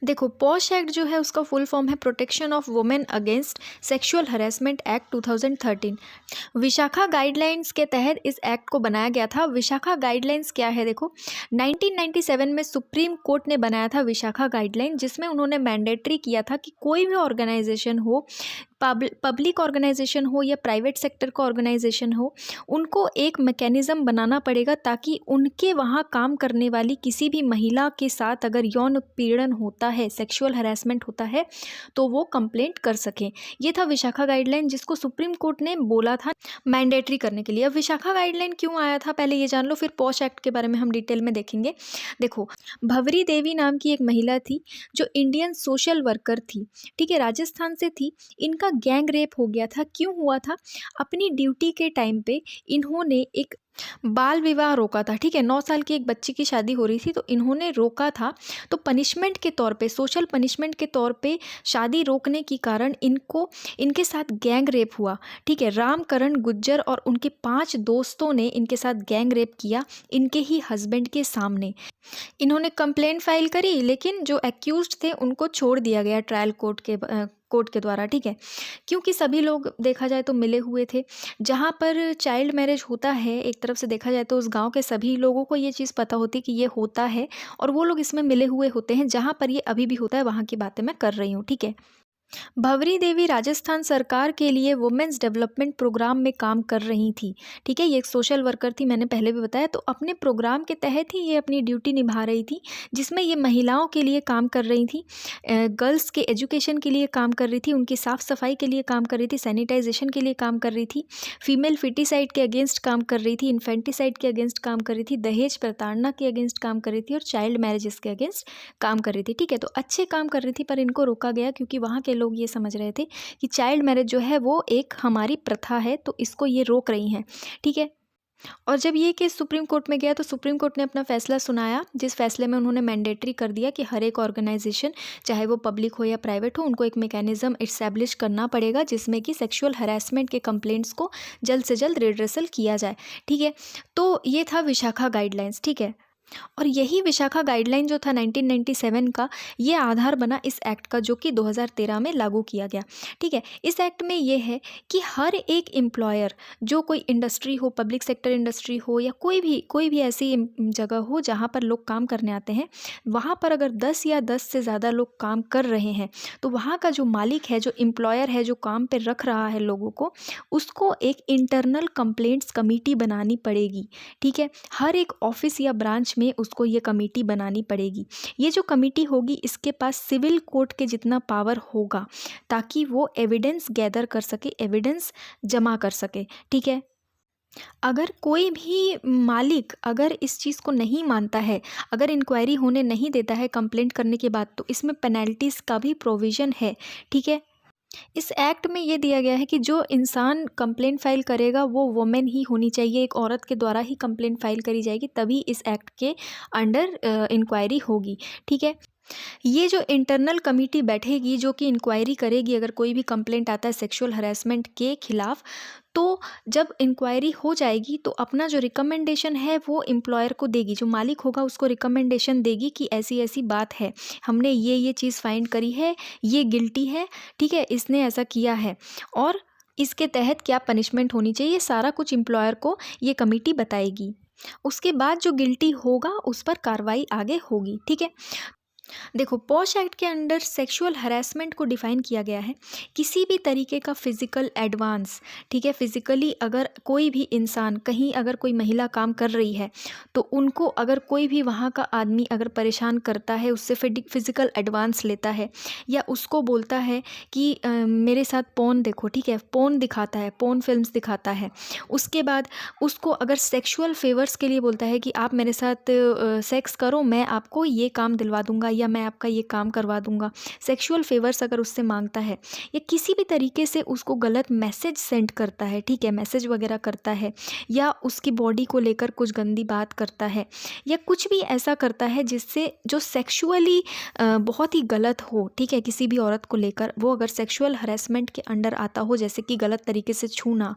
देखो, posh act जो है उसका फुल फॉर्म है protection of women against sexual harassment act 2013। Vishakha guidelines के तहत इस एक्ट को बनाया गया था। विशाखा गाइडलाइंस क्या है? देखो, 1997 में सुप्रीम कोर्ट ने बनाया था विशाखा गाइडलाइन, जिसमें उन्होंने मैंडेटरी किया था कि कोई भी ऑर्गेनाइजेशन हो, पब्लिक ऑर्गेनाइजेशन हो या प्राइवेट सेक्टर का ऑर्गेनाइजेशन हो, उनको एक मैकेनिज़्म बनाना पड़ेगा ताकि उनके वहाँ काम करने वाली किसी भी महिला के साथ अगर यौन उत्पीड़न होता है, सेक्सुअल हरासमेंट होता है, तो वो कंप्लेंट कर सकें। ये था विशाखा गाइडलाइन, जिसको सुप्रीम कोर्ट ने बोला था मैंडेटरी करने के लिए। अब विशाखा गाइडलाइन क्यों आया था पहले ये जान लो, फिर पॉश एक्ट के बारे में हम डिटेल में देखेंगे। देखो, भवरी देवी नाम की एक महिला थी जो इंडियन सोशल वर्कर थी, ठीक है, राजस्थान से थी। इनका गैंग रेप हो गया था। क्यों हुआ था? अपनी ड्यूटी के टाइम पे इन्होंने एक बाल विवाह रोका था, ठीक है। 9 साल की एक बच्ची की शादी हो रही थी, तो इन्होंने रोका था। तो पनिशमेंट के तौर पे, सोशल पनिशमेंट के तौर पे शादी रोकने के कारण इनके साथ गैंग रेप हुआ, ठीक है। रामकरण गुज्जर और उनके 5 दोस्तों ने इनके साथ गैंग रेप किया, इनके ही हस्बैंड के सामने। इन्होंने कंप्लेंट फाइल करी, लेकिन जो एक्यूज्ड थे उनको छोड़ दिया गया ट्रायल कोर्ट के द्वारा, ठीक है, क्योंकि सभी लोग देखा जाए तो मिले हुए थे। जहाँ पर चाइल्ड मैरिज होता है, एक तरफ से देखा जाए तो उस गांव के सभी लोगों को ये चीज़ पता होती कि ये होता है और वो लोग इसमें मिले हुए होते हैं। जहाँ पर ये अभी भी होता है वहाँ की बातें मैं कर रही हूँ, ठीक है। भंवरी देवी राजस्थान सरकार के लिए वुमेन्स डेवलपमेंट प्रोग्राम में काम कर रही थी, ठीक है। ये एक सोशल वर्कर थी, मैंने पहले भी बताया। तो अपने प्रोग्राम के तहत ही ये अपनी ड्यूटी निभा रही थी, जिसमें ये महिलाओं के लिए काम कर रही थी, गर्ल्स के एजुकेशन के लिए काम कर रही थी, उनकी साफ़ सफाई के लिए काम कर रही थी, सैनिटाइजेशन के लिए काम कर रही थी, फीमेल फिटिसाइड के अगेंस्ट काम कर रही थी, इन्फेंटिसाइड के अगेंस्ट काम कर रही थी, दहेज प्रताड़ना के अगेंस्ट काम कर रही थी और चाइल्ड मैरिजेस के अगेंस्ट काम कर रही थी, ठीक है। तो अच्छे काम कर रही थी, पर इनको रोका गया क्योंकि वहाँ के लोग ये समझ रहे थे कि चाइल्ड मैरिज जो है वो एक हमारी प्रथा है, तो इसको ये रोक रही हैं, ठीक है। और जब ये केस सुप्रीम कोर्ट में गया तो सुप्रीम कोर्ट ने अपना फैसला सुनाया, जिस फैसले में उन्होंने मैंडेटरी कर दिया कि हर एक ऑर्गेनाइजेशन, चाहे वो पब्लिक हो या प्राइवेट हो, उनको एक मैकेनिज्म इस्टेब्लिश करना पड़ेगा जिसमें कि सेक्सुअल हरासमेंट के कंप्लेंट्स को जल्द से जल्द रिड्रेसल किया जाए, ठीक है। तो ये था विशाखा गाइडलाइंस, ठीक है। और यही विशाखा गाइडलाइन जो था 1997 का, ये आधार बना इस एक्ट का, जो कि 2013 में लागू किया गया, ठीक है। इस एक्ट में ये है कि हर एक एम्प्लॉयर, जो कोई इंडस्ट्री हो, पब्लिक सेक्टर इंडस्ट्री हो या कोई भी ऐसी जगह हो जहाँ पर लोग काम करने आते हैं, वहाँ पर अगर 10 या 10 से ज़्यादा लोग काम कर रहे हैं, तो वहाँ का जो मालिक है, जो एम्प्लॉयर है, जो काम पर रख रहा है लोगों को, उसको एक इंटरनल कंप्लेंट्स कमेटी बनानी पड़ेगी, ठीक है। हर एक ऑफिस या ब्रांच में उसको ये कमेटी बनानी पड़ेगी। ये जो कमेटी होगी, इसके पास सिविल कोर्ट के जितना पावर होगा, ताकि वो एविडेंस गैदर कर सके, एविडेंस जमा कर सके, ठीक है। अगर कोई भी मालिक अगर इस चीज़ को नहीं मानता है, अगर इंक्वायरी होने नहीं देता है कंप्लेंट करने के बाद, तो इसमें पेनल्टीज़ का भी प्रोविज़न है, ठीक है। इस एक्ट में ये दिया गया है कि जो इंसान कंप्लेंट फाइल करेगा वो वुमेन ही होनी चाहिए, एक औरत के द्वारा ही कंप्लेंट फाइल करी जाएगी, तभी इस एक्ट के अंडर इंक्वायरी होगी, ठीक है। ये जो इंटरनल कमेटी बैठेगी, जो कि इंक्वायरी करेगी अगर कोई भी कंप्लेंट आता है सेक्सुअल हरासमेंट के खिलाफ, तो जब इंक्वायरी हो जाएगी तो अपना जो रिकमेंडेशन है वो एम्प्लॉयर को देगी, जो मालिक होगा उसको रिकमेंडेशन देगी कि ऐसी ऐसी बात है, हमने ये चीज़ फाइंड करी है, ये गिल्टी है, ठीक है, इसने ऐसा किया है और इसके तहत क्या पनिशमेंट होनी चाहिए, सारा कुछ एम्प्लॉयर को ये कमेटी बताएगी। उसके बाद जो गिल्टी होगा उस पर कार्रवाई आगे होगी, ठीक है। देखो, पॉश एक्ट के अंडर सेक्सुअल हरासमेंट को डिफाइन किया गया है किसी भी तरीके का फिजिकल एडवांस, ठीक है। फिजिकली अगर कोई भी इंसान, कहीं अगर कोई महिला काम कर रही है, तो उनको अगर कोई भी वहाँ का आदमी अगर परेशान करता है, उससे फिजिकल एडवांस लेता है या उसको बोलता है कि मेरे साथ पोर्न देखो, ठीक है, पोर्न दिखाता है, पोर्न फिल्म्स दिखाता है, उसके बाद उसको अगर सेक्सुअल फेवर्स के लिए बोलता है कि आप मेरे साथ सेक्स करो, मैं आपको ये काम दिलवा दूंगा या मैं आपका ये काम करवा दूंगा, सेक्सुअल फेवर्स अगर उससे मांगता है या किसी भी तरीके से उसको गलत मैसेज सेंड करता है, ठीक है, मैसेज वगैरह करता है, या उसकी बॉडी को लेकर कुछ गंदी बात करता है या कुछ भी ऐसा करता है जिससे जो सेक्सुअली बहुत ही गलत हो, ठीक है, किसी भी औरत को लेकर, वो अगर सेक्सुअल हरेसमेंट के अंडर आता हो, जैसे कि गलत तरीके से छूना,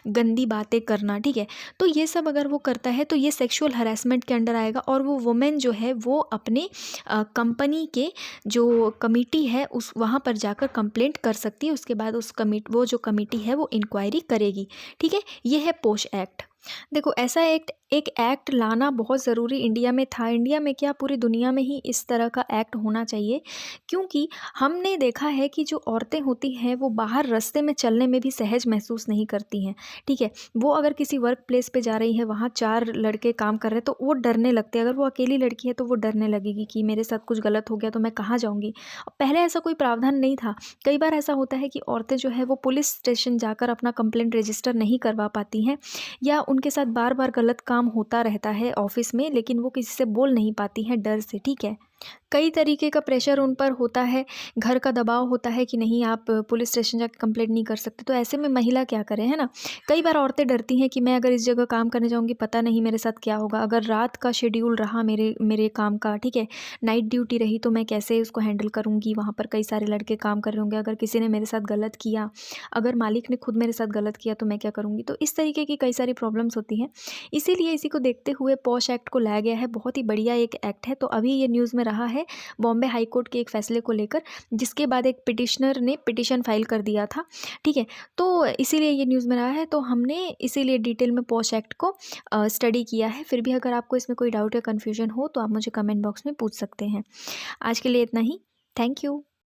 गंदी बातें करना, ठीक है, तो ये सब अगर वो करता है तो ये सेक्सुअल हरेसमेंट के अंडर आएगा और वो वुमेन जो है वो अपने कंपनी के जो कमेटी है उस वहाँ पर जाकर कंप्लेंट कर सकती है। उसके बाद वो जो कमेटी है वो इंक्वायरी करेगी। ठीक है, ये है पोश एक्ट। देखो ऐसा एक एक्ट लाना बहुत ज़रूरी इंडिया में था। इंडिया में क्या, पूरी दुनिया में ही इस तरह का एक्ट होना चाहिए, क्योंकि हमने देखा है कि जो औरतें होती हैं वो बाहर रास्ते में चलने में भी सहज महसूस नहीं करती हैं। ठीक है, वो अगर किसी वर्क प्लेस पे जा रही है, वहाँ 4 लड़के काम कर रहे हैं तो वो डरने लगते हैं। अगर वो अकेली लड़की है तो वो डरने लगेगी कि मेरे साथ कुछ गलत हो गया तो मैं कहाँ जाऊँगी। पहले ऐसा कोई प्रावधान नहीं था। कई बार ऐसा होता है कि औरतें जो है वो पुलिस स्टेशन जाकर अपना कंप्लेंट रजिस्टर नहीं करवा पाती हैं, या उनके साथ बार बार गलत काम होता रहता है ऑफिस में, लेकिन वो किसी से बोल नहीं पाती हैं डर से। ठीक है, कई तरीके का प्रेशर उन पर होता है, घर का दबाव होता है कि नहीं आप पुलिस स्टेशन जाकर कंप्लेंट नहीं कर सकते। तो ऐसे में महिला क्या करे, है ना। कई बार औरतें डरती हैं कि मैं अगर इस जगह काम करने जाऊंगी पता नहीं मेरे साथ क्या होगा, अगर रात का शेड्यूल रहा मेरे मेरे काम का, ठीक है, नाइट ड्यूटी रही तो मैं कैसे उसको हैंडल करूंगी। वहाँ पर कई सारे लड़के काम कर रहे होंगे, अगर किसी ने मेरे साथ गलत किया, अगर मालिक ने खुद मेरे साथ गलत किया तो मैं क्या करूँगी। तो इस तरीके की कई सारी प्रॉब्लम्स होती हैं। इसीलिए इसी को देखते हुए पॉश एक्ट को लाया गया है। बहुत ही बढ़िया एक एक्ट है। तो अभी ये न्यूज़ में रहा है बॉम्बे हाई कोर्ट के एक फैसले को लेकर, जिसके बाद एक पिटिशनर ने पिटिशन फाइल कर दिया था। ठीक है, तो इसीलिए ये न्यूज़ में रहा है। तो हमने इसीलिए डिटेल में पॉश एक्ट को स्टडी किया है। फिर भी अगर आपको इसमें कोई डाउट या कन्फ्यूजन हो तो आप मुझे कमेंट बॉक्स में पूछ सकते हैं। आज के लिए इतना ही। Thank you.